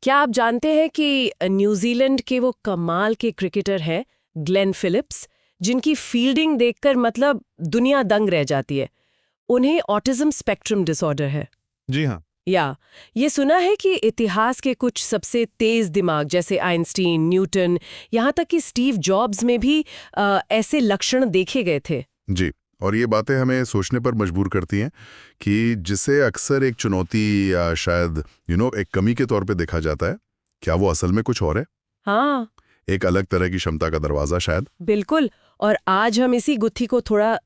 क्या आप जानते हैं कि न्यूजीलैंड के वो कमाल के क्रिकेटर हैं ग्लेन फिलिप्स, जिनकी फील्डिंग देखकर मतलब दुनिया दंग रह जाती है। उन्हें ऑटिज्म स्पेक्ट्रम डिसऑर्डर है। जी हाँ। या ये सुना है कि इतिहास के कुछ सबसे तेज दिमाग जैसे आइंस्टीन, न्यूटन, यहाँ तक कि स्टीव जॉब्स में भी ऐसे लक्षण देखे गए थे। जी, और ये बातें हमें सोचने पर मजबूर करती हैं कि जिसे अक्सर एक चुनौती या शायद एक कमी के तौर पे देखा जाता है, क्या वो असल में कुछ और है? हाँ, एक अलग तरह की क्षमता का दरवाजा शायद। बिल्कुल। और आज हम इसी गुत्थी को थोड़ा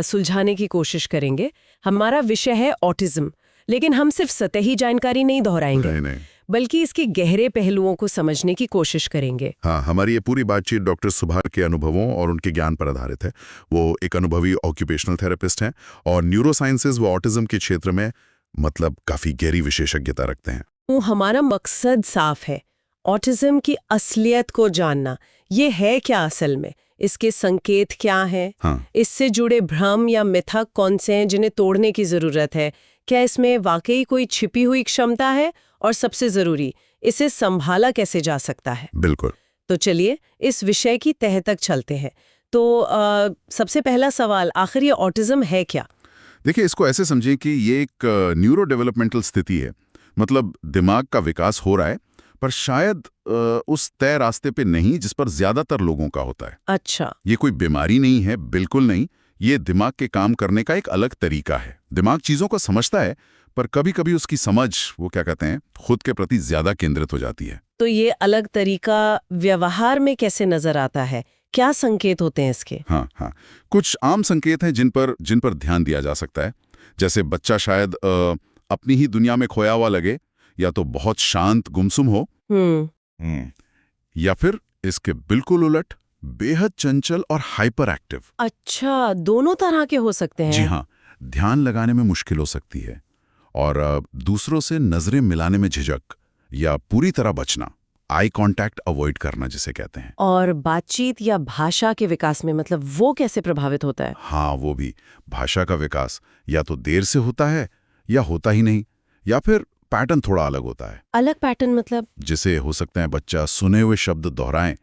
सुलझाने की कोशिश करेंगे। हमारा विषय है ऑटिज्म, लेकिन हम सिर्फ सतही जानकारी नहीं दोहराएंगे, नहीं। बल्कि इसके गहरे पहलुओं को समझने की कोशिश करेंगे। हाँ, हमारी ये पूरी बातचीत डॉक्टर सुभाष के अनुभवों और उनके ज्ञान पर आधारित है। वो एक अनुभवी ऑक्यूपेशनल थेरेपिस्ट हैं और न्यूरोसाइंसेज व ऑटिज्म के क्षेत्र में मतलब काफी गहरी विशेषज्ञता रखते हैं। तो हमारा मकसद साफ है, ऑटिज्म की असलियत को जानना। ये है क्या असल में, इसके संकेत क्या हैं, हाँ। इससे जुड़े भ्रम या मिथक कौन से हैं जिन्हें तोड़ने की जरूरत है, क्या इसमें वाकई कोई छिपी हुई क्षमता है, और सबसे जरूरी, इसे संभाला कैसे जा सकता है। बिल्कुल। तो चलिए इस विषय की तह तक चलते हैं। तो सबसे पहला सवाल, आखिर ये ऑटिज्म है क्या? देखिए, इसको ऐसे समझें कि ये एक न्यूरो डेवलपमेंटल स्थिति है। मतलब दिमाग का विकास हो रहा है, पर शायद उस तय रास्ते पे नहीं जिस पर ज्यादातर लोगों का होता है। अच्छा। ये कोई बीमारी नहीं है, बिल्कुल नहीं। ये दिमाग के काम करने का एक अलग तरीका है। दिमाग चीजों को समझता है, पर कभी कभी उसकी समझ, वो क्या कहते हैं, खुद के प्रति ज्यादा केंद्रित हो जाती है। तो ये अलग तरीका व्यवहार में कैसे नजर आता है? क्या संकेत होते हैं इसके? हाँ, कुछ आम संकेत हैं जिन पर ध्यान दिया जा सकता है। जैसे बच्चा शायद अपनी ही दुनिया में खोया हुआ लगे, या तो बहुत शांत गुमसुम हो, या फिर इसके बिल्कुल उलट बेहद चंचल और हाइपर एक्टिव। अच्छा, दोनों तरह के हो सकते हैं। जी हाँ, ध्यान लगाने में मुश्किल हो सकती है, और दूसरों से नजरें मिलाने में झिझक या पूरी तरह बचना, आई कांटेक्ट अवॉइड करना जिसे कहते हैं। और बातचीत या भाषा के विकास में मतलब वो कैसे प्रभावित होता है? हाँ, वो भी। भाषा का विकास या तो देर से होता है या होता ही नहीं, या फिर पैटर्न थोड़ा अलग होता है। अलग पैटर्न मतलब? जिसे हो सकते हैं बच्चा सुने हुए शब्द दोहराएं,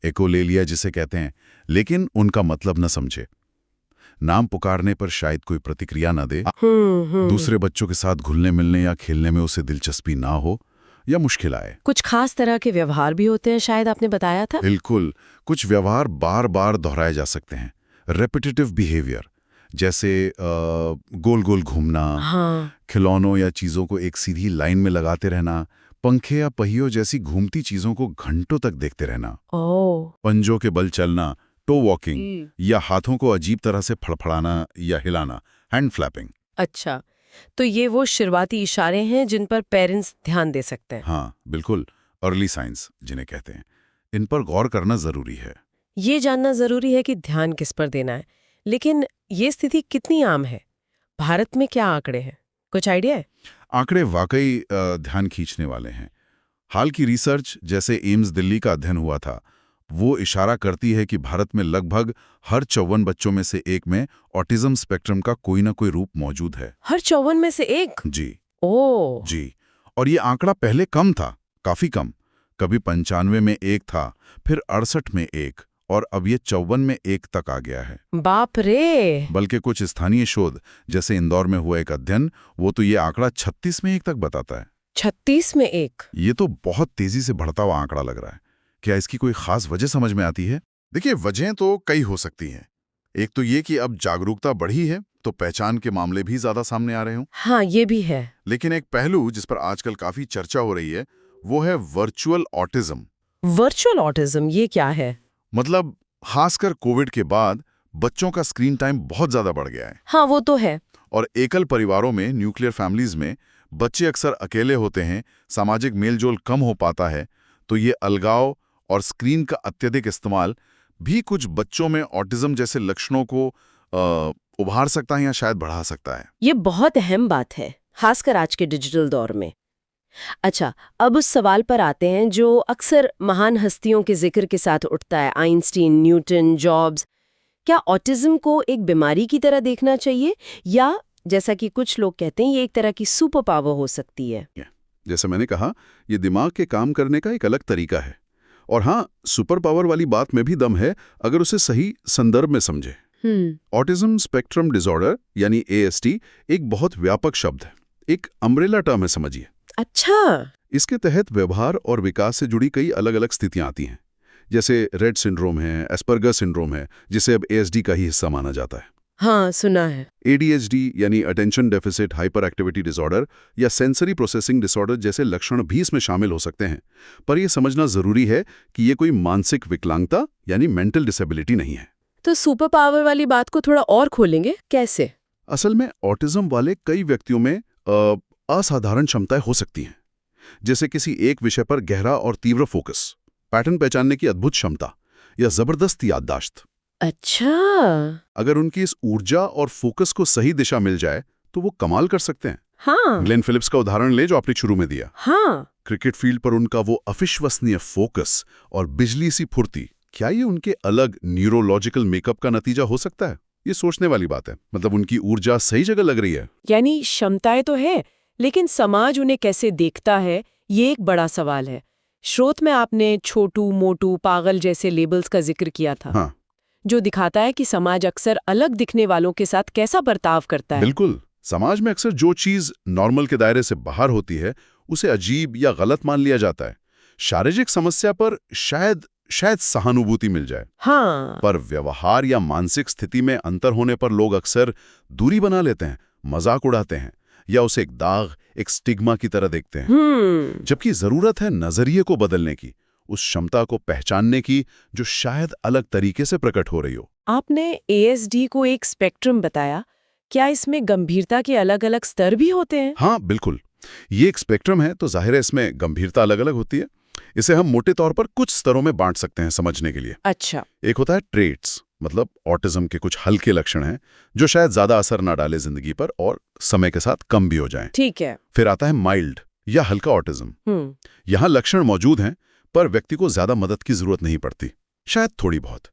एकोलेलिया जिसे कहते हैं, लेकिन उनका मतलब न समझे। नाम पुकारने पर शायद कोई प्रतिक्रिया न दे। दूसरे बच्चों के साथ घुलने मिलने या खेलने में उसे दिलचस्पी ना हो, या मुश्किल आए। कुछ खास तरह के व्यवहार भी होते हैं, शायद आपने बताया था। बिल्कुल, कुछ व्यवहार बार बार दोहराए जा सकते हैं। रेपिटेटिव बिहेवियर, जैसे गोल गोल घूमना, हाँ। खिलौनों या चीजों को एक सीधी लाइन में लगाते रहना, पंखे या पहियों जैसी घूमती चीजों को घंटों तक देखते रहना, पंजों के बल चलना, टो वॉकिंग, या हाथों को अजीब तरह से फड़फड़ाना या हिलाना, हैंड फ्लैपिंग। अच्छा, तो ये वो शुरुआती इशारे हैं जिन पर पेरेंट्स ध्यान दे सकते हैं। हाँ, बिल्कुल। अर्ली साइंस जिन्हें कहते हैं, इन पर गौर करना जरूरी है। ये जानना जरूरी है कि ध्यान किस पर देना है। लेकिन ये स्थिति कितनी आम है? भारत में क्या आंकड़े हैं, कुछ आइडिया है? आंकड़े वाकई ध्यान खींचने वाले हैं। हाल की रिसर्च, जैसे एम्स दिल्ली का अध्ययन हुआ था, वो इशारा करती है कि भारत में लगभग हर 54 बच्चों में से एक में ऑटिज्म स्पेक्ट्रम का कोई ना कोई रूप मौजूद है। हर 54 में से एक? जी। ओह। जी, और ये आंकड़ा पहले कम था, काफी कम। कभी 95 में एक था, फिर 68 में एक, और अब ये 54 में एक तक आ गया है। बाप रे। बल्कि कुछ स्थानीय शोध, जैसे इंदौर में हुआ एक अध्ययन, वो तो ये आंकड़ा 36 में एक तक बताता है। 36 में एक? ये तो बहुत तेजी से बढ़ता हुआ आंकड़ा लग रहा है। क्या इसकी कोई खास वजह समझ में आती है? देखिए, वजहें तो कई हो सकती हैं। एक तो ये कि अब जागरूकता बढ़ी है, तो पहचान के मामले भी ज्यादा सामने आ रहे हों। हाँ, ये भी है। लेकिन एक पहलू जिस पर आजकल काफी चर्चा हो रही है, वो है वर्चुअल ऑटिज्म। वर्चुअल ऑटिज्म, ये क्या है? मतलब खासकर कोविड के बाद बच्चों का स्क्रीन टाइम बहुत ज्यादा बढ़ गया है। हाँ, वो तो है। और एकल परिवारों में, न्यूक्लियर फैमिलीज में, बच्चे अक्सर अकेले होते हैं, सामाजिक मेलजोल कम हो पाता है, तो ये अलगाव और स्क्रीन का अत्यधिक इस्तेमाल भी कुछ बच्चों में ऑटिज्म जैसे लक्षणों को उभार सकता है या शायद बढ़ा सकता है। ये बहुत अहम बात है, खासकर आज के डिजिटल दौर में। अच्छा, अब उस सवाल पर आते हैं जो अक्सर महान हस्तियों के जिक्र के साथ उठता है, आइंस्टीन, न्यूटन, जॉब्स। क्या ऑटिज्म को एक बीमारी की तरह देखना चाहिए, या जैसा कि कुछ लोग कहते हैं ये एक तरह की सुपर पावर हो सकती है? जैसे मैंने कहा, ये दिमाग के काम करने का एक अलग तरीका है। और हाँ, सुपर पावर वाली बात में भी दम है अगर उसे सही संदर्भ में समझे। ऑटिज्म स्पेक्ट्रम डिसऑर्डर यानी ASD एक बहुत व्यापक शब्द है, एक अम्ब्रेला टर्म है, समझिए। अच्छा। इसके तहत व्यवहार और विकास से जुड़ी कई अलग अलग स्थितियां आती हैं। जैसे रेड सिंड्रोम है, एस्पर्गर सिंड्रोम है, जिसे अब ASD का ही हिस्सा माना जाता है। हाँ, सुना है। ADHD यानी attention deficit hyper activity disorder या सेंसरी प्रोसेसिंग डिसऑर्डर जैसे लक्षण भी इसमें शामिल हो सकते हैं। पर यह समझना जरूरी है कि ये कोई मानसिक विकलांगता यानी मेंटल डिसेबिलिटी नहीं है। तो सुपर पावर वाली बात को थोड़ा और खोलेंगे, कैसे? असल में ऑटिज्म वाले कई व्यक्तियों में असाधारण क्षमताएं हो सकती हैं, जैसे किसी एक विषय पर गहरा और तीव्र फोकस, पैटर्न पहचानने की अद्भुत क्षमता या जबरदस्त याददाश्त। अच्छा। अगर उनकी इस ऊर्जा और फोकस को सही दिशा मिल जाए तो वो कमाल कर सकते हैं। हाँ। ग्लेन फिलिप्स का उदाहरण ले जो आपने शुरू में दिया। हाँ। क्रिकेट फील्ड पर उनका वो अविश्वसनीय फोकस और बिजली सी फुर्ती, क्या ये उनके अलग न्यूरोलॉजिकल मेकअप का नतीजा हो सकता है? ये सोचने वाली बात है। मतलब उनकी ऊर्जा सही जगह लग रही है। यानी क्षमताएं तो है, लेकिन समाज उन्हें कैसे देखता है, ये एक बड़ा सवाल है। स्रोत में आपने छोटू, मोटू, पागल जैसे लेबल्स का जिक्र किया था। हाँ, जो दिखाता है कि समाज अक्सर अलग दिखने वालों के साथ कैसा बर्ताव करता है। बिल्कुल। समाज में अक्सर जो चीज नॉर्मल के दायरे से बाहर होती है उसे अजीब या गलत मान लिया जाता है। शारीरिक समस्या पर शायद सहानुभूति मिल जाए। हाँ। पर व्यवहार या मानसिक स्थिति में अंतर होने पर लोग अक्सर दूरी बना लेते हैं, मजाक उड़ाते हैं या उसे एक दाग, एक स्टिग्मा की तरह देखते हैं। जबकि जरूरत है नजरिए को बदलने की, उस क्षमता को पहचानने की जो शायद अलग तरीके से प्रकट हो रही हो। आपने ASD को एक स्पेक्ट्रम बताया, क्या इसमें गंभीरता के अलग अलग स्तर भी होते हैं? हाँ, बिल्कुल। ये एक स्पेक्ट्रम है तो जाहिर है इसमें गंभीरता अलग अलग होती है। इसे हम मोटे तौर पर कुछ स्तरों में बांट सकते हैं समझने के लिए। अच्छा। एक होता है ट्रेट्स, मतलब ऑटिज्म के कुछ हल्के लक्षण हैं जो शायद ज्यादा असर ना डाले जिंदगी पर और समय के साथ कम भी हो जाएं। ठीक है। फिर आता है माइल्ड या हल्का ऑटिज्म। यहाँ लक्षण मौजूद हैं पर व्यक्ति को ज्यादा मदद की जरूरत नहीं पड़ती, शायद थोड़ी बहुत।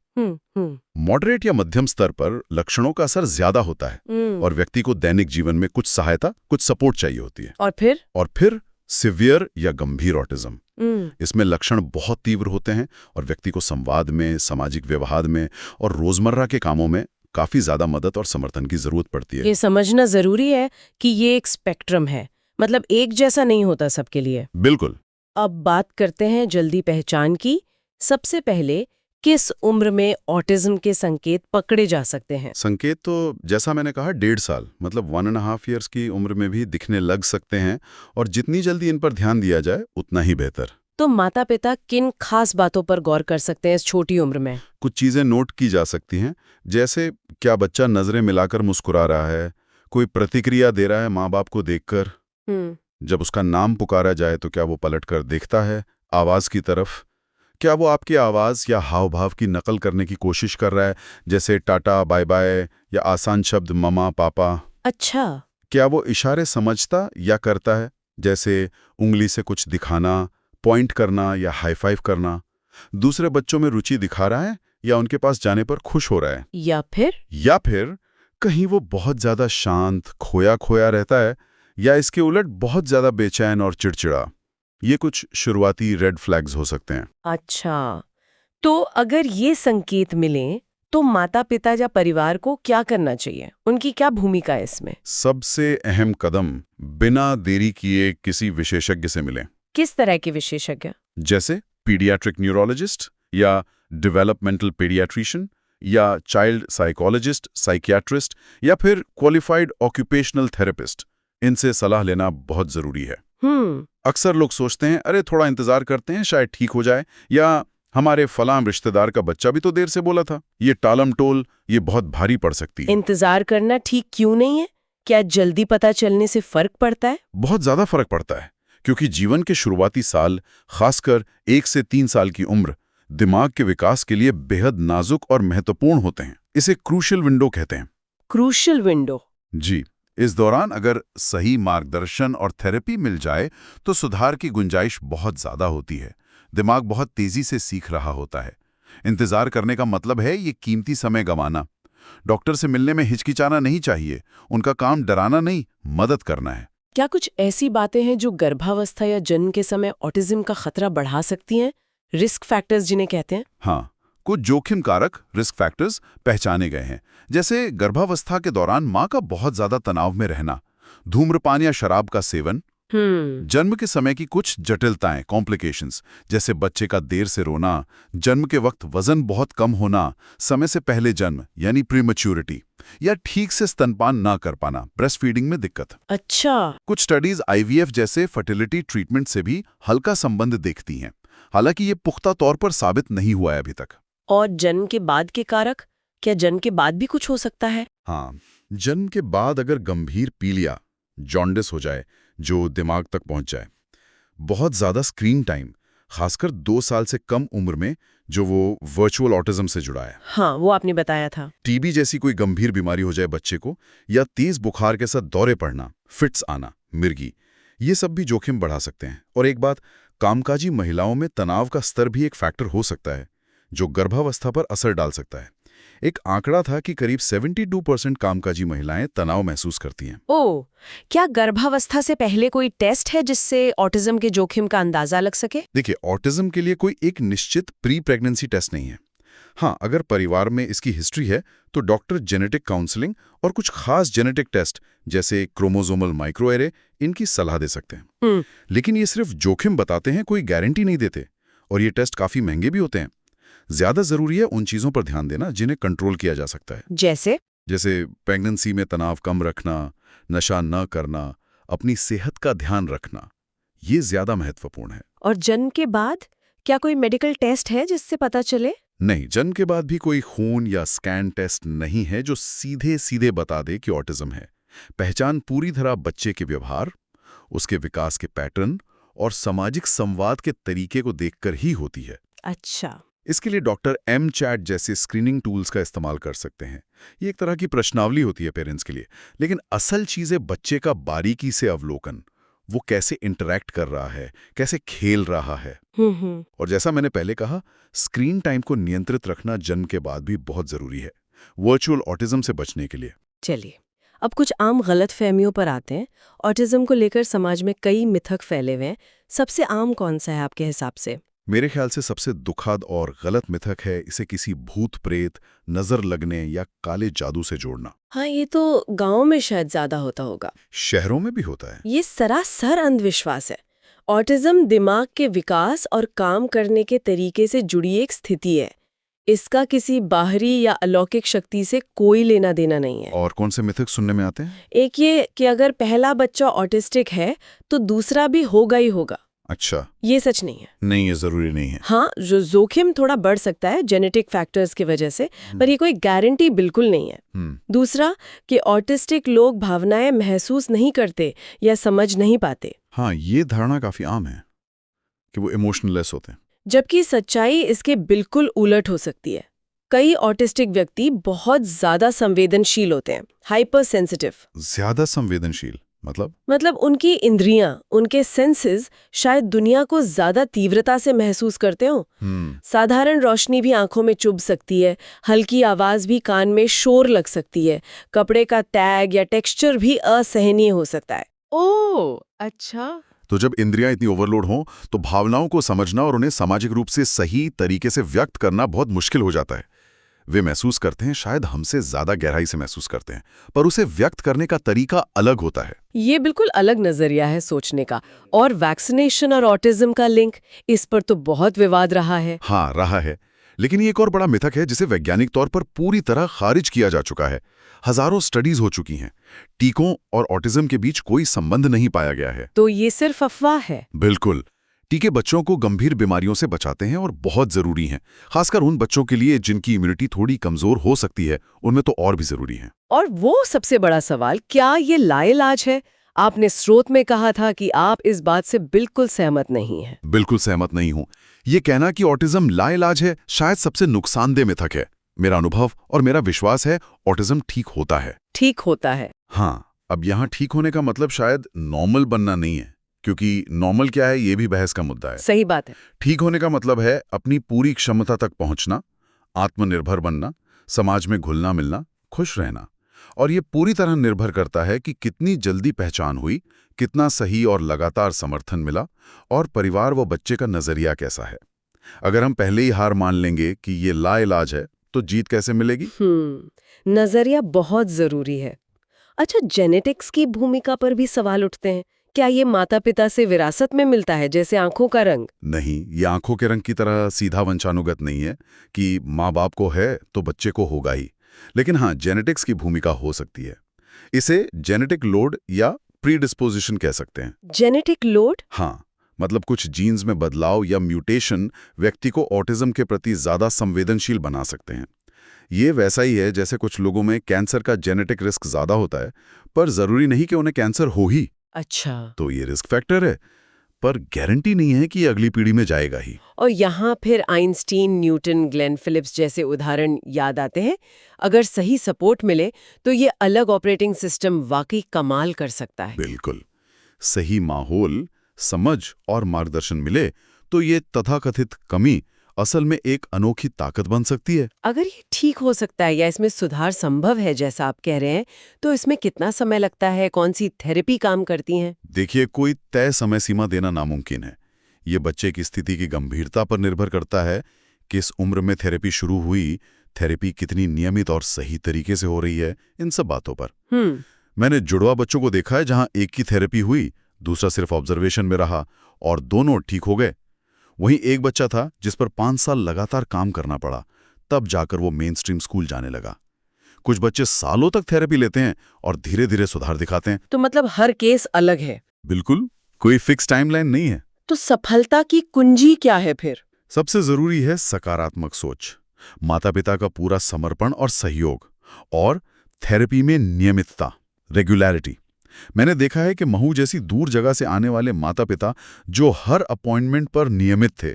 मॉडरेट या मध्यम स्तर पर लक्षणों का असर ज्यादा होता है और व्यक्ति को दैनिक जीवन में कुछ सहायता, कुछ सपोर्ट चाहिए होती है। और फिर सिवियर या गंभीर ऑटिज्म। इसमें लक्षण बहुत तीव्र होते हैं और व्यक्ति को संवाद में, सामाजिक व्यवहार में और रोजमर्रा के कामों में काफी ज्यादा मदद और समर्थन की जरूरत पड़ती है। ये समझना जरूरी है कि ये एक स्पेक्ट्रम है, मतलब एक जैसा नहीं होता सबके लिए। बिल्कुल। अब बात करते हैं जल्दी पहचान की। सबसे पहले किस उम्र में ऑटिज्म के संकेत पकड़े जा सकते हैं? संकेत तो जैसा मैंने कहा 1.5 साल, मतलब 1.5 ईयर्स की उम्र में भी दिखने लग सकते हैं और जितनी जल्दी इन पर ध्यान दिया जाए उतना ही बेहतर। तो माता पिता किन खास बातों पर गौर कर सकते हैं इस छोटी उम्र में? कुछ चीजें नोट की जा सकती हैं, जैसे क्या बच्चा नजरें मिलाकर मुस्कुरा रहा है, कोई प्रतिक्रिया दे रहा है माँ बाप को देखकर, जब उसका नाम पुकारा जाए तो क्या वो पलटकर देखता है आवाज की तरफ, क्या वो आपकी आवाज या हाव भाव की नकल करने की कोशिश कर रहा है, जैसे टाटा, बाय बाय या आसान शब्द ममा, पापा। अच्छा। क्या वो इशारे समझता या करता है, जैसे उंगली से कुछ दिखाना, पॉइंट करना या हाई फाइव करना। दूसरे बच्चों में रुचि दिखा रहा है या उनके पास जाने पर खुश हो रहा है। या फिर कहीं वो बहुत ज्यादा शांत, खोया खोया रहता है या इसके उलट बहुत ज्यादा बेचैन और चिड़चिड़ा। ये कुछ शुरुआती रेड फ्लैग्स हो सकते हैं। अच्छा, तो अगर ये संकेत मिलें तो माता पिता या परिवार को क्या करना चाहिए? उनकी क्या भूमिका है इसमें? सबसे अहम कदम बिना देरी किए किसी विशेषज्ञ से मिलें। किस तरह के विशेषज्ञ? जैसे पीडियाट्रिक न्यूरोलॉजिस्ट या डेवलपमेंटल पीडियाट्रिशियन या चाइल्ड साइकोलॉजिस्ट, साइकियाट्रिस्ट या फिर क्वालिफाइड ऑक्यूपेशनल थेरेपिस्ट। इनसे सलाह लेना बहुत जरूरी है। अक्सर लोग सोचते हैं अरे थोड़ा इंतजार करते हैं शायद ठीक हो जाए, या हमारे फलां रिश्तेदार का बच्चा भी तो देर से बोला था। ये टालम टोल, ये बहुत भारी पड़ सकती है। इंतजार करना ठीक क्यों नहीं है? क्या जल्दी पता चलने से फर्क पड़ता है? बहुत ज्यादा फर्क पड़ता है, क्योंकि जीवन के शुरुआती साल, खासकर 1 से 3 साल की उम्र, दिमाग के विकास के लिए बेहद नाजुक और महत्वपूर्ण होते हैं। इसे क्रूशियल विंडो कहते हैं। Crucial window? जी। इस दौरान अगर सही मार्गदर्शन और थेरेपी मिल जाए तो सुधार की गुंजाइश बहुत ज्यादा होती है। दिमाग बहुत तेजी से सीख रहा होता है। इंतजार करने का मतलब है ये कीमती समय गंवाना। डॉक्टर से मिलने में हिचकिचाना नहीं चाहिए। उनका काम डराना नहीं, मदद करना है। क्या कुछ ऐसी बातें हैं जो गर्भावस्था या जन्म के समय ऑटिज्म का खतरा बढ़ा सकती हैं? रिस्क फैक्टर्स जिन्हें कहते हैं। हाँ, कुछ जोखिम कारक रिस्क फैक्टर्स पहचाने गए हैं, जैसे गर्भावस्था के दौरान माँ का बहुत ज्यादा तनाव में रहना, धूम्रपान या शराब का सेवन, जन्म के समय की कुछ जटिलताएं कॉम्प्लिकेशंस, जैसे बच्चे का देर से रोना, जन्म के वक्त वजन बहुत कम होना, समय से पहले जन्म यानी प्रीमैच्योरिटी, या ठीक से स्तनपान ना कर पाना, ब्रेस्ट फीडिंग में दिक्कत। अच्छा। कुछ स्टडीज IVF जैसे फर्टिलिटी ट्रीटमेंट से भी हल्का संबंध देखती हैं, हालांकि ये पुख्ता तौर पर साबित नहीं हुआ है अभी तक। और जन्म के बाद के कारक, क्या जन्म के बाद भी कुछ हो सकता है? हाँ, जन्म के बाद अगर गंभीर पीलिया, जॉन्डिस हो जाए जो दिमाग तक पहुंच जाए, बहुत ज्यादा स्क्रीन टाइम, खासकर 2 साल से कम उम्र में, जो वो वर्चुअल ऑटिज्म से जुड़ा है। हाँ, वो आपने बताया था। टीबी जैसी कोई गंभीर बीमारी हो जाए बच्चे को, या तेज बुखार के साथ दौरे पड़ना, फिट्स आना, मिर्गी, ये सब भी जोखिम बढ़ा सकते हैं। और एक बात, कामकाजी महिलाओं में तनाव का स्तर भी एक फैक्टर हो सकता है जो गर्भावस्था पर असर डाल सकता है। एक आंकड़ा था कि करीब 72% कामकाजी महिलाएं तनाव महसूस करती हैं। ओह, क्या गर्भावस्था से पहले कोई टेस्ट है जिससे ऑटिज्म के जोखिम का अंदाजा लग सके? देखिए, ऑटिज्म के लिए कोई एक निश्चित प्री प्रेगनेंसी टेस्ट नहीं है। हाँ, अगर परिवार में इसकी हिस्ट्री है तो डॉक्टर जेनेटिक काउंसलिंग और कुछ खास जेनेटिक टेस्ट जैसे क्रोमोसोमल माइक्रोएरे इनकी सलाह दे सकते हैं। लेकिन ये सिर्फ जोखिम बताते हैं, कोई गारंटी नहीं देते, और ये टेस्ट काफी महंगे भी होते हैं। ज्यादा जरूरी है उन चीजों पर ध्यान देना जिन्हें कंट्रोल किया जा सकता है, जैसे प्रेगनेंसी में तनाव कम रखना, नशा न करना, अपनी सेहत का ध्यान रखना, ये ज्यादा महत्वपूर्ण है। और जन्म के बाद क्या कोई मेडिकल टेस्ट है जिससे पता चले? नहीं, जन्म के बाद भी कोई खून या स्कैन टेस्ट नहीं है जो सीधे सीधे बता दे कि ऑटिज्म है। पहचान पूरी तरह बच्चे के व्यवहार, उसके विकास के पैटर्न और सामाजिक संवाद के तरीके को देखकर ही होती है। अच्छा। इसके लिए डॉक्टर MChat जैसे स्क्रीनिंग टूल्स का इस्तेमाल कर सकते हैं। ये एक तरह की प्रश्नावली होती है पेरेंट्स के लिए, लेकिन असल चीज़ है बच्चे का बारीकी से अवलोकन, वो कैसे इंटरैक्ट कर रहा है, कैसे खेल रहा है। और जैसा मैंने पहले कहा, स्क्रीन टाइम को नियंत्रित रखना जन्म के बाद भी बहुत जरूरी है, वर्चुअल ऑटिज्म से बचने के लिए। चलिए, अब कुछ आम गलतफहमियों पर आते हैं। ऑटिज्म को लेकर समाज में कई मिथक फैले हुए हैं। सबसे आम कौन सा है आपके हिसाब से? मेरे ख्याल से सबसे दुखद और गलत मिथक है इसे किसी भूत प्रेत, नजर लगने या काले जादू से जोड़ना। हाँ, ये तो गांव में शायद ज्यादा होता होगा। शहरों में भी होता है। ये सरासर अंधविश्वास है। ऑटिज्म दिमाग के विकास और काम करने के तरीके से जुड़ी एक स्थिति है। इसका किसी बाहरी या अलौकिक शक्ति से कोई लेना देना नहीं है। और कौन से मिथक सुनने में आते हैं? एक ये कि अगर पहला बच्चा ऑटिस्टिक है तो दूसरा भी होगा ही होगा। अच्छा, ये सच नहीं है। नहीं, ये जरूरी नहीं है। हाँ, जो जोखिम थोड़ा बढ़ सकता है जेनेटिक फैक्टर्स की वजह से, पर ये कोई गारंटी बिल्कुल नहीं है। दूसरा कि ऑटिस्टिक लोग भावनाएं महसूस नहीं करते या समझ नहीं पाते। हाँ, ये धारणा काफी आम है कि वो इमोशनलेस होते हैं, जबकि सच्चाई इसके बिल्कुल उलट हो सकती है। कई ऑटिस्टिक व्यक्ति बहुत ज्यादा संवेदनशील होते हैं, हाइपर सेंसिटिव। ज्यादा संवेदनशील मतलब उनकी इंद्रियां, उनके सेंसेस शायद दुनिया को ज्यादा तीव्रता से महसूस करते हो। साधारण रोशनी भी आंखों में चुभ सकती है, हल्की आवाज भी कान में शोर लग सकती है, कपड़े का टैग या टेक्सचर भी असहनीय हो सकता है। ओह, अच्छा। तो जब इंद्रियां इतनी ओवरलोड हों तो भावनाओं को समझना और उन्हें सामाजिक रूप से सही तरीके से व्यक्त करना बहुत मुश्किल हो जाता है। वे महसूस करते हैं, शायद हमसे ज्यादा गहराई से महसूस करते हैं, पर उसे व्यक्त करने का तरीका अलग होता है। ये बिल्कुल अलग नजरिया है सोचने का। और वैक्सीनेशन और ऑटिज्म का लिंक, इस पर तो बहुत विवाद रहा है। हाँ, रहा है, लेकिन ये एक और बड़ा मिथक है जिसे वैज्ञानिक तौर पर पूरी तरह खारिज किया जा चुका है। हजारों स्टडीज हो चुकी हैं, टीकों और ऑटिज्म के बीच कोई संबंध नहीं पाया गया है। तो ये सिर्फ अफवाह है? बिल्कुल। टीके बच्चों को गंभीर बीमारियों से बचाते हैं और बहुत जरूरी हैं, खासकर उन बच्चों के लिए जिनकी इम्यूनिटी थोड़ी कमजोर हो सकती है, उनमें तो और भी जरूरी है। और वो सबसे बड़ा सवाल, क्या ये लाइलाज है? आपने स्रोत में कहा था कि आप इस बात से बिल्कुल सहमत नहीं हैं। बिल्कुल सहमत नहीं हूं। ये कहना कि ऑटिज्म लाइलाज है शायद सबसे नुकसानदेह मिथक है। मेरा अनुभव और मेरा विश्वास है ऑटिज्म ठीक होता है। ठीक होता है? हाँ, अब यहाँ ठीक होने का मतलब शायद नॉर्मल बनना नहीं है, क्योंकि नॉर्मल क्या है ये भी बहस का मुद्दा है। सही बात है। ठीक होने का मतलब है अपनी पूरी क्षमता तक पहुंचना, आत्मनिर्भर बनना, समाज में घुलना मिलना, खुश रहना। और ये पूरी तरह निर्भर करता है कि कितनी जल्दी पहचान हुई, कितना सही और लगातार समर्थन मिला और परिवार व बच्चे का नजरिया कैसा है। अगर हम पहले ही हार मान लेंगे कि ये लाइलाज है तो जीत कैसे मिलेगी? नजरिया बहुत जरूरी है। अच्छा, जेनेटिक्स की भूमिका पर भी सवाल उठते हैं। क्या ये माता पिता से विरासत में मिलता है, जैसे आंखों का रंग? नहीं, ये आंखों के रंग की तरह सीधा वंशानुगत नहीं है कि माँ बाप को है तो बच्चे को होगा ही। लेकिन हाँ, जेनेटिक्स की भूमिका हो सकती है। इसे जेनेटिक लोड या प्रीडिस्पोजिशन कह सकते हैं। Genetic load? हाँ, मतलब कुछ जीन्स में बदलाव या म्यूटेशन व्यक्ति को ऑटिज्म के प्रति ज्यादा संवेदनशील बना सकते हैं। ये वैसा ही है जैसे कुछ लोगों में कैंसर का जेनेटिक रिस्क ज्यादा होता है, पर जरूरी नहीं कि उन्हें कैंसर हो ही। अच्छा। तो ये रिस्क फैक्टर है, पर गारंटी नहीं है कि ये अगली पीढ़ी में जाएगा ही। और यहाँ फिर आइंस्टीन, न्यूटन, ग्लेन फिलिप्स जैसे उदाहरण याद आते हैं। अगर सही सपोर्ट मिले तो ये अलग ऑपरेटिंग सिस्टम वाकई कमाल कर सकता है। बिल्कुल, सही माहौल, समझ और मार्गदर्शन मिले तो ये तथाकथित कमी असल में एक अनोखी ताकत बन सकती है। अगर ये ठीक हो सकता है या इसमें सुधार संभव है जैसा आप कह रहे हैं, तो इसमें कितना समय लगता है? कौन सी थेरेपी काम करती हैं? देखिए, कोई तय समय सीमा देना नामुमकिन है। ये बच्चे की स्थिति की गंभीरता पर निर्भर करता है, किस उम्र में थेरेपी शुरू हुई, थेरेपी कितनी नियमित और सही तरीके से हो रही है, इन सब बातों पर। मैंने जुड़वा बच्चों को देखा है जहां एक की थेरेपी हुई, दूसरा सिर्फ ऑब्जर्वेशन में रहा और दोनों ठीक हो गए। वहीं एक बच्चा था जिस पर 5 साल लगातार काम करना पड़ा, तब जाकर वो मेन स्ट्रीम स्कूल जाने लगा। कुछ बच्चे सालों तक थेरेपी लेते हैं और धीरे धीरे सुधार दिखाते हैं। तो मतलब हर केस अलग है? बिल्कुल, कोई फिक्स टाइमलाइन नहीं है। तो सफलता की कुंजी क्या है फिर? सबसे जरूरी है सकारात्मक सोच, माता पिता का पूरा समर्पण और सहयोग, और थेरेपी में नियमितता, रेगुलरिटी। मैंने देखा है कि महू जैसी दूर जगह से आने वाले माता पिता जो हर अपॉइंटमेंट पर नियमित थे,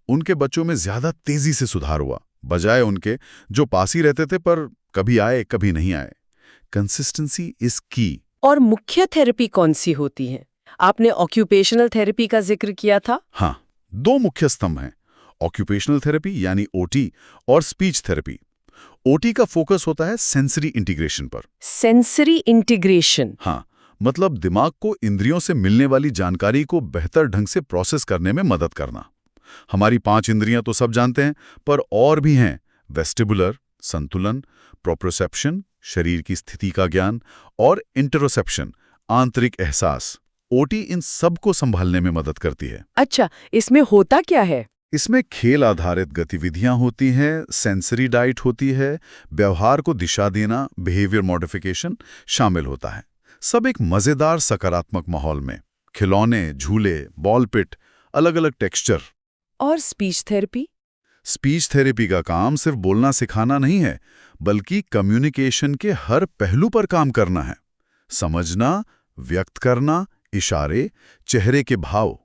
उनके बच्चों में ज्यादा तेजी से सुधार हुआ, बजाय उनके जो पास ही रहते थे पर कभी आए कभी नहीं आए। कंसिस्टेंसी इज की। और मुख्य थेरेपी कौन सी होती है? आपने ऑक्यूपेशनल थेरेपी का जिक्र किया था। हाँ, 2 मुख्य स्तंभ हैं, ऑक्यूपेशनल थेरेपी यानी ओटी और स्पीच थेरेपी। ओटी का फोकस होता है सेंसरी इंटीग्रेशन पर। Sensory integration? हाँ, मतलब दिमाग को इंद्रियों से मिलने वाली जानकारी को बेहतर ढंग से प्रोसेस करने में मदद करना। हमारी 5 इंद्रियां तो सब जानते हैं, पर और भी हैं, वेस्टिबुलर, संतुलन, प्रोप्रोसेप्शन, शरीर की स्थिति का ज्ञान, और इंटरोसेप्शन, आंतरिक एहसास। ओटी इन सब को संभालने में मदद करती है। अच्छा, इसमें होता क्या है? इसमें खेल आधारित गतिविधियां होती हैं, सेंसरी डाइट होती है, व्यवहार को दिशा देना, बिहेवियर मॉडिफिकेशन शामिल होता है। सब एक मजेदार सकारात्मक माहौल में, खिलौने, झूले, बॉल पिट, अलग अलग टेक्सचर। और स्पीच थेरेपी? स्पीच थेरेपी का काम सिर्फ बोलना सिखाना नहीं है, बल्कि कम्युनिकेशन के हर पहलू पर काम करना है। समझना, व्यक्त करना, इशारे, चेहरे के भाव।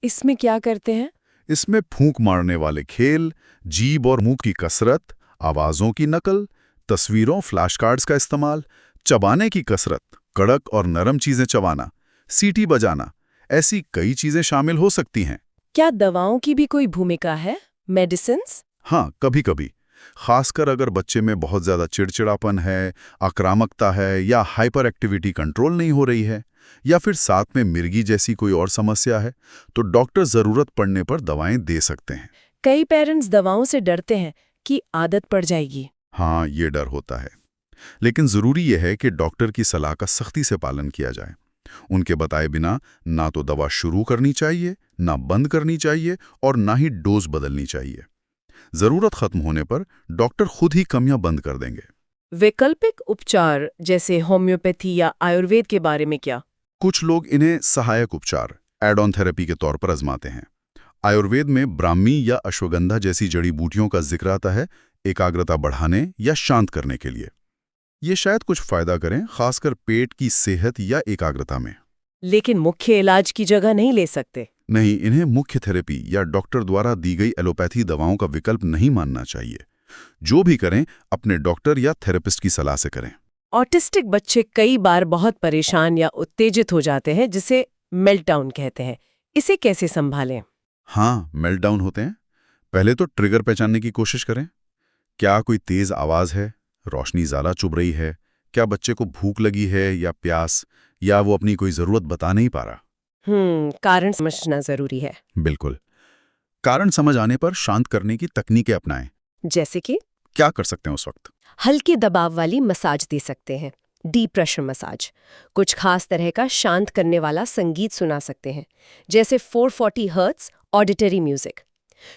इसमें क्या करते हैं? इसमें फूंक मारने वाले खेल, जीभ और मुंह की कसरत, आवाजों की नकल, तस्वीरों, फ्लैश कार्ड्स का इस्तेमाल, चबाने की कसरत, कड़क और नरम चीजें चबाना, सीटी बजाना, ऐसी कई चीजें शामिल हो सकती हैं। क्या दवाओं की भी कोई भूमिका है? मेडिसिन्स? हाँ, कभी कभी, खासकर अगर बच्चे में बहुत ज्यादा चिड़चिड़ापन है, आक्रामकता है, या हाइपर एक्टिविटी कंट्रोल नहीं हो रही है, या फिर साथ में मिर्गी जैसी कोई और समस्या है, तो डॉक्टर जरूरत पड़ने पर दवाएं दे सकते हैं। कई पेरेंट्स दवाओं से डरते हैं कि आदत पड़ जाएगी। हाँ, ये डर होता है, लेकिन जरूरी यह है कि डॉक्टर की सलाह का सख्ती से पालन किया जाए। उनके बताए बिना ना तो दवा शुरू करनी चाहिए, ना बंद करनी चाहिए, और ना ही डोज बदलनी चाहिए। जरूरत खत्म होने पर डॉक्टर खुद ही कमियां बंद कर देंगे। वैकल्पिक उपचार जैसे होम्योपैथी या आयुर्वेद के बारे में क्या? कुछ लोग इन्हें सहायक उपचार, एड ऑन थेरेपी के तौर पर आजमाते हैं। आयुर्वेद में ब्राह्मी या अश्वगंधा जैसी जड़ी बूटियों का जिक्र आता है, एकाग्रता बढ़ाने या शांत करने के लिए। ये शायद कुछ फायदा करें, खासकर पेट की सेहत या एकाग्रता में। लेकिन मुख्य इलाज की जगह नहीं ले सकते। नहीं, इन्हें मुख्य थेरेपी या डॉक्टर द्वारा दी गई एलोपैथी दवाओं का विकल्प नहीं मानना चाहिए। जो भी करें, अपने डॉक्टर या थेरेपिस्ट की सलाह से करें। ऑटिस्टिक बच्चे कई बार बहुत परेशान या उत्तेजित हो जाते हैं, जिसे मेल्टडाउन कहते हैं। इसे कैसे संभालें? हाँ, मेल्टडाउन होते हैं। पहले तो ट्रिगर पहचानने की कोशिश करें। क्या कोई तेज आवाज है, रोशनी ज़्यादा चुभ रही है, क्या बच्चे को भूख लगी है या प्यास, या वो अपनी कोई जरूरत बता नहीं पा रहा। कारण समझना जरूरी है। बिल्कुल। कारण समझ आने पर शांत करने की तकनीकें अपनाएं। जैसे कि क्या कर सकते हैं उस वक्त? हल्के दबाव वाली मसाज दे सकते हैं, डीप प्रेशर मसाज। कुछ खास तरह का शांत करने वाला संगीत सुना सकते हैं, जैसे 440 हर्ट्ज ऑडिटरी म्यूजिक।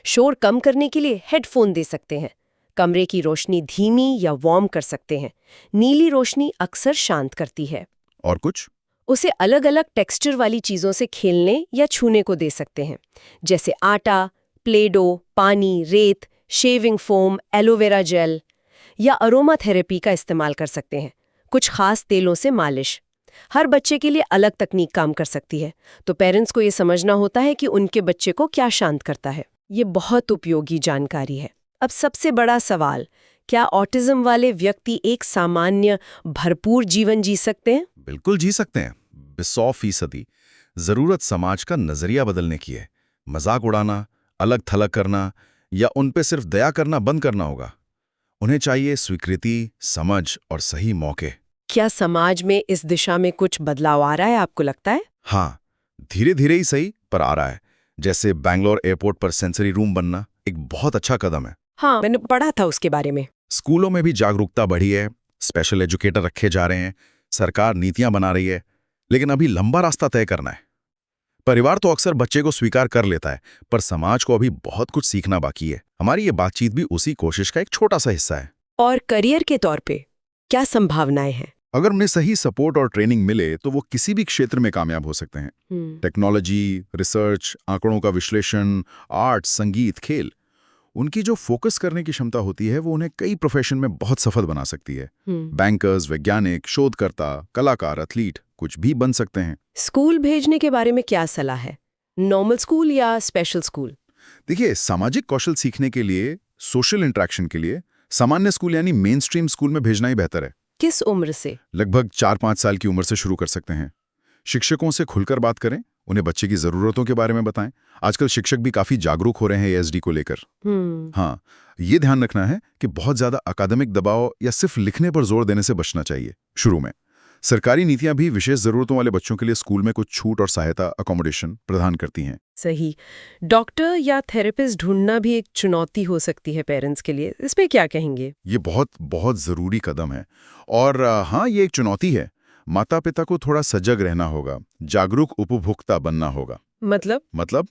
शोर कम करने के लिए हेडफोन दे सकते हैं। कमरे की रोशनी धीमी या वार्म कर सकते हैं। नीली रोशनी अक्सर शांत करती है। और कुछ? उसे अलग अलग टेक्सचर वाली चीज़ों से खेलने या छूने को दे सकते हैं, जैसे आटा, प्ले डो, पानी, रेत, शेविंग फोम, एलोवेरा जेल। या अरोमा थेरेपी का इस्तेमाल कर सकते हैं, कुछ खास तेलों से मालिश। हर बच्चे के लिए अलग तकनीक काम कर सकती है, तो पेरेंट्स को ये समझना होता है कि उनके बच्चे को क्या शांत करता है। ये बहुत उपयोगी जानकारी है। अब सबसे बड़ा सवाल, क्या ऑटिज्म वाले व्यक्ति एक सामान्य भरपूर जीवन जी सकते हैं? बिल्कुल जी सकते हैं, 100%। जरूरत समाज का नजरिया बदलने की है। मजाक उड़ाना, अलग थलग करना या उन पे सिर्फ दया करना बंद करना होगा। उन्हें चाहिए स्वीकृति, समझ और सही मौके। क्या समाज में इस दिशा में कुछ बदलाव आ रहा है, आपको लगता है? हाँ, धीरे धीरे ही सही पर आ रहा है। जैसे बैंगलोर एयरपोर्ट पर सेंसरी रूम बनना एक बहुत अच्छा कदम है। हाँ, मैंने पढ़ा था उसके बारे में। स्कूलों में भी जागरूकता बढ़ी है, स्पेशल एजुकेटर रखे जा रहे हैं, सरकार नीतियां बना रही है, लेकिन अभी लंबा रास्ता तय करना है। परिवार तो अक्सर बच्चे को स्वीकार कर लेता है, पर समाज को अभी बहुत कुछ सीखना बाकी है। हमारी ये बातचीत भी उसी कोशिश का एक छोटा सा हिस्सा है। और करियर के तौर पे क्या संभावनाएं हैं? अगर उन्हें सही सपोर्ट और ट्रेनिंग मिले तो वो किसी भी क्षेत्र में कामयाब हो सकते हैं। टेक्नोलॉजी, रिसर्च, आंकड़ों का विश्लेषण, आर्ट, संगीत, खेल। उनकी जो फोकस करने की क्षमता होती है वो उन्हें कई प्रोफेशन में बहुत सफल बना सकती है। बैंकर्स, वैज्ञानिक, शोधकर्ता, कलाकार, एथलीट कुछ भी बन सकते हैं। स्कूल भेजने के बारे में क्या सलाह है? नॉर्मल स्कूल या स्पेशल स्कूल? देखिए, सामाजिक कौशल सीखने के लिए, सोशल इंटरेक्शन के लिए सामान्य स्कूल यानी मेन स्ट्रीम स्कूल में भेजना ही बेहतर है। किस उम्र से? लगभग 4-5 साल की उम्र से शुरू कर सकते हैं। शिक्षकों से खुलकर बात करें, उन्हें बच्चे की जरूरतों के बारे में बताएं। आजकल शिक्षक भी काफी जागरूक हो रहे हैं एएसडी को लेकर। हाँ, ये ध्यान रखना है कि बहुत ज्यादा अकादमिक दबाव या सिर्फ लिखने पर जोर देने से बचना चाहिए। शुरू में सरकारी नीतियां भी विशेष जरूरतों वाले बच्चों के लिए स्कूल में कुछ छूट और सहायता, अकोमोडेशन प्रदान करती हैं। सही। डॉक्टर या थेरेपिस्ट ढूंढना भी एक चुनौती हो सकती है पेरेंट्स के लिए, इस पे क्या कहेंगे? ये बहुत बहुत जरूरी कदम है। और हाँ, ये एक चुनौती है। माता पिता को थोड़ा सजग रहना होगा, जागरूक उपभोक्ता बनना होगा। मतलब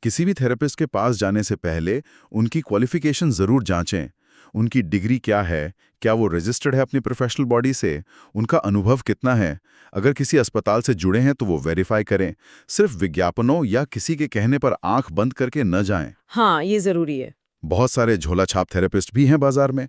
किसी भी थेरेपिस्ट के पास जाने से पहले उनकी क्वालिफिकेशन जरूर जांचें। उनकी डिग्री क्या है, क्या वो रजिस्टर्ड है अपनी प्रोफेशनल बॉडी से, उनका अनुभव कितना है। अगर किसी अस्पताल से जुड़े हैं तो वो वेरीफाई करें। सिर्फ विज्ञापनों या किसी के कहने पर आंख बंद करके न जाएं। हाँ, ये जरूरी है। बहुत सारे झोला छाप थेरेपिस्ट भी हैं बाजार में।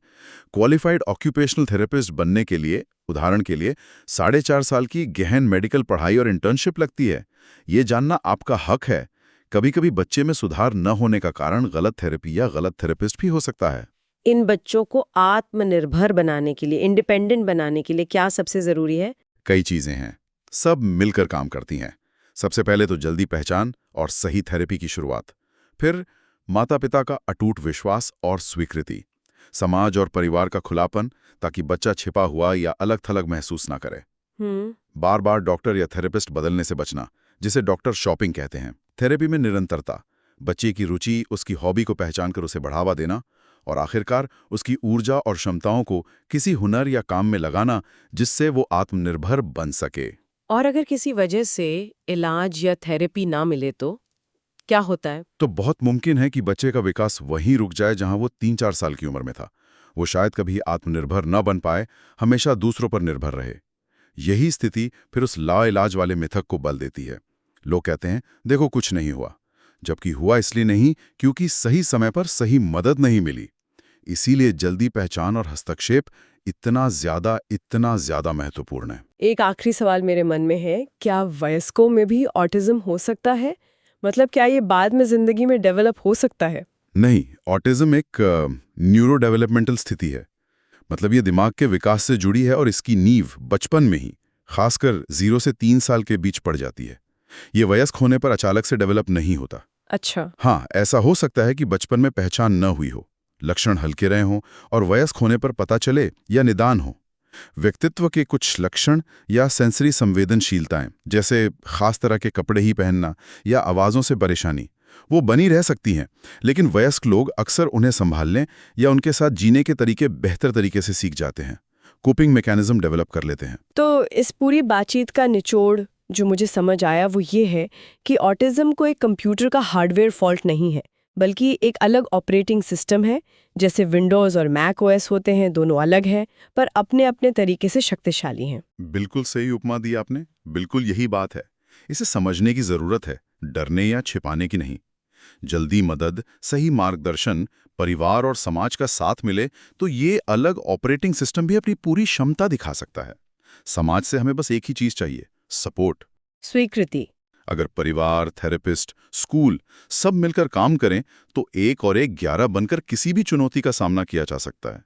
क्वालिफाइड ऑक्यूपेशनल थेरेपिस्ट बनने के लिए, उदाहरण के लिए, 4.5 साल की गहन मेडिकल पढ़ाई और इंटर्नशिप लगती है। ये जानना आपका हक है। कभी कभी बच्चे में सुधार न होने का कारण गलत थेरेपी या गलत थेरेपिस्ट भी हो सकता है। इन बच्चों को आत्मनिर्भर बनाने के लिए, इंडिपेंडेंट बनाने के लिए क्या सबसे जरूरी है? कई चीजें हैं, सब मिलकर काम करती हैं। सबसे पहले तो जल्दी पहचान और सही थेरेपी की शुरुआत, फिर माता पिता का अटूट विश्वास और स्वीकृति, समाज और परिवार का खुलापन ताकि बच्चा छिपा हुआ या अलग थलग महसूस ना करे। बार बार डॉक्टर या थेरेपिस्ट बदलने से बचना, जिसे डॉक्टर शॉपिंग कहते हैं। थेरेपी में निरंतरता, बच्चे की रुचि, उसकी हॉबी को पहचान कर उसे बढ़ावा देना, और आखिरकार उसकी ऊर्जा और क्षमताओं को किसी हुनर या काम में लगाना जिससे वो आत्मनिर्भर बन सके। और अगर किसी वजह से इलाज या थेरेपी ना मिले तो क्या होता है? तो बहुत मुमकिन है कि बच्चे का विकास वहीं रुक जाए जहां वो 3-4 साल की उम्र में था। वो शायद कभी आत्मनिर्भर न बन पाए, हमेशा दूसरों पर निर्भर रहे। यही स्थिति फिर उस लाइलाज वाले मिथक को बल देती है। लोग कहते हैं, देखो कुछ नहीं हुआ, जबकि हुआ इसलिए नहीं क्योंकि सही समय पर सही मदद नहीं मिली। इसीलिए जल्दी पहचान और हस्तक्षेप इतना ज्यादा महत्वपूर्ण है। एक आखिरी सवाल मेरे मन में है, क्या वयस्कों में भी ऑटिज्म हो सकता है? मतलब क्या ये बाद में जिंदगी में डेवलप हो सकता है? नहीं, ऑटिज्म एक न्यूरो डेवलपमेंटल स्थिति है। मतलब ये दिमाग के विकास से जुड़ी है और इसकी नींव बचपन में ही, खासकर 0 से 3 साल के बीच पड़ जाती है। ये वयस्क होने पर अचानक से डेवलप नहीं होता। अच्छा। हाँ, ऐसा हो सकता है कि बचपन में पहचान न हुई हो, लक्षण हल्के रहे हों और वयस्क होने पर पता चले या निदान हो। व्यक्तित्व के कुछ लक्षण या सेंसरी संवेदनशीलताएं, जैसे खास तरह के कपड़े ही पहनना या आवाज़ों से परेशानी, वो बनी रह सकती हैं, लेकिन वयस्क लोग अक्सर उन्हें संभालने या उनके साथ जीने के तरीके बेहतर तरीके से सीख जाते हैं, कोपिंग मैकेनिज्म डेवलप कर लेते हैं। तो इस पूरी बातचीत का निचोड़ जो मुझे समझ आया वो ये है कि ऑटिज्म को एक कंप्यूटर का हार्डवेयर फॉल्ट नहीं है, बल्कि एक अलग ऑपरेटिंग सिस्टम है। जैसे विंडोज़ और मैक ओएस होते हैं, दोनों अलग हैं पर अपने अपने तरीके से शक्तिशाली हैं। बिल्कुल सही उपमा दी आपने, बिल्कुल यही बात है। इसे समझने की जरूरत है, डरने या छिपाने की नहीं। जल्दी मदद, सही मार्गदर्शन, परिवार और समाज का साथ मिले तो ये अलग ऑपरेटिंग सिस्टम भी अपनी पूरी क्षमता दिखा सकता है। समाज से हमें बस एक ही चीज चाहिए, सपोर्ट, स्वीकृति। अगर परिवार, थेरेपिस्ट, स्कूल सब मिलकर काम करें तो 1 और 1 11 बनकर किसी भी चुनौती का सामना किया जा सकता है।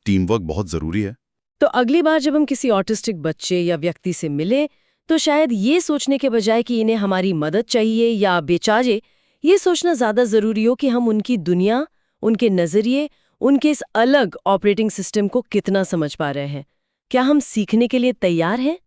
टीम वर्क बहुत जरूरी है। तो अगली बार जब हम किसी ऑटिस्टिक बच्चे या व्यक्ति से मिले तो शायद ये सोचने के बजाय कि इन्हें हमारी मदद चाहिए या बेचाजे, ये सोचना ज्यादा जरूरी हो कि हम उनकी दुनिया, उनके नजरिए, उनके इस अलग ऑपरेटिंग सिस्टम को कितना समझ पा रहे हैं। क्या हम सीखने के लिए तैयार हैं?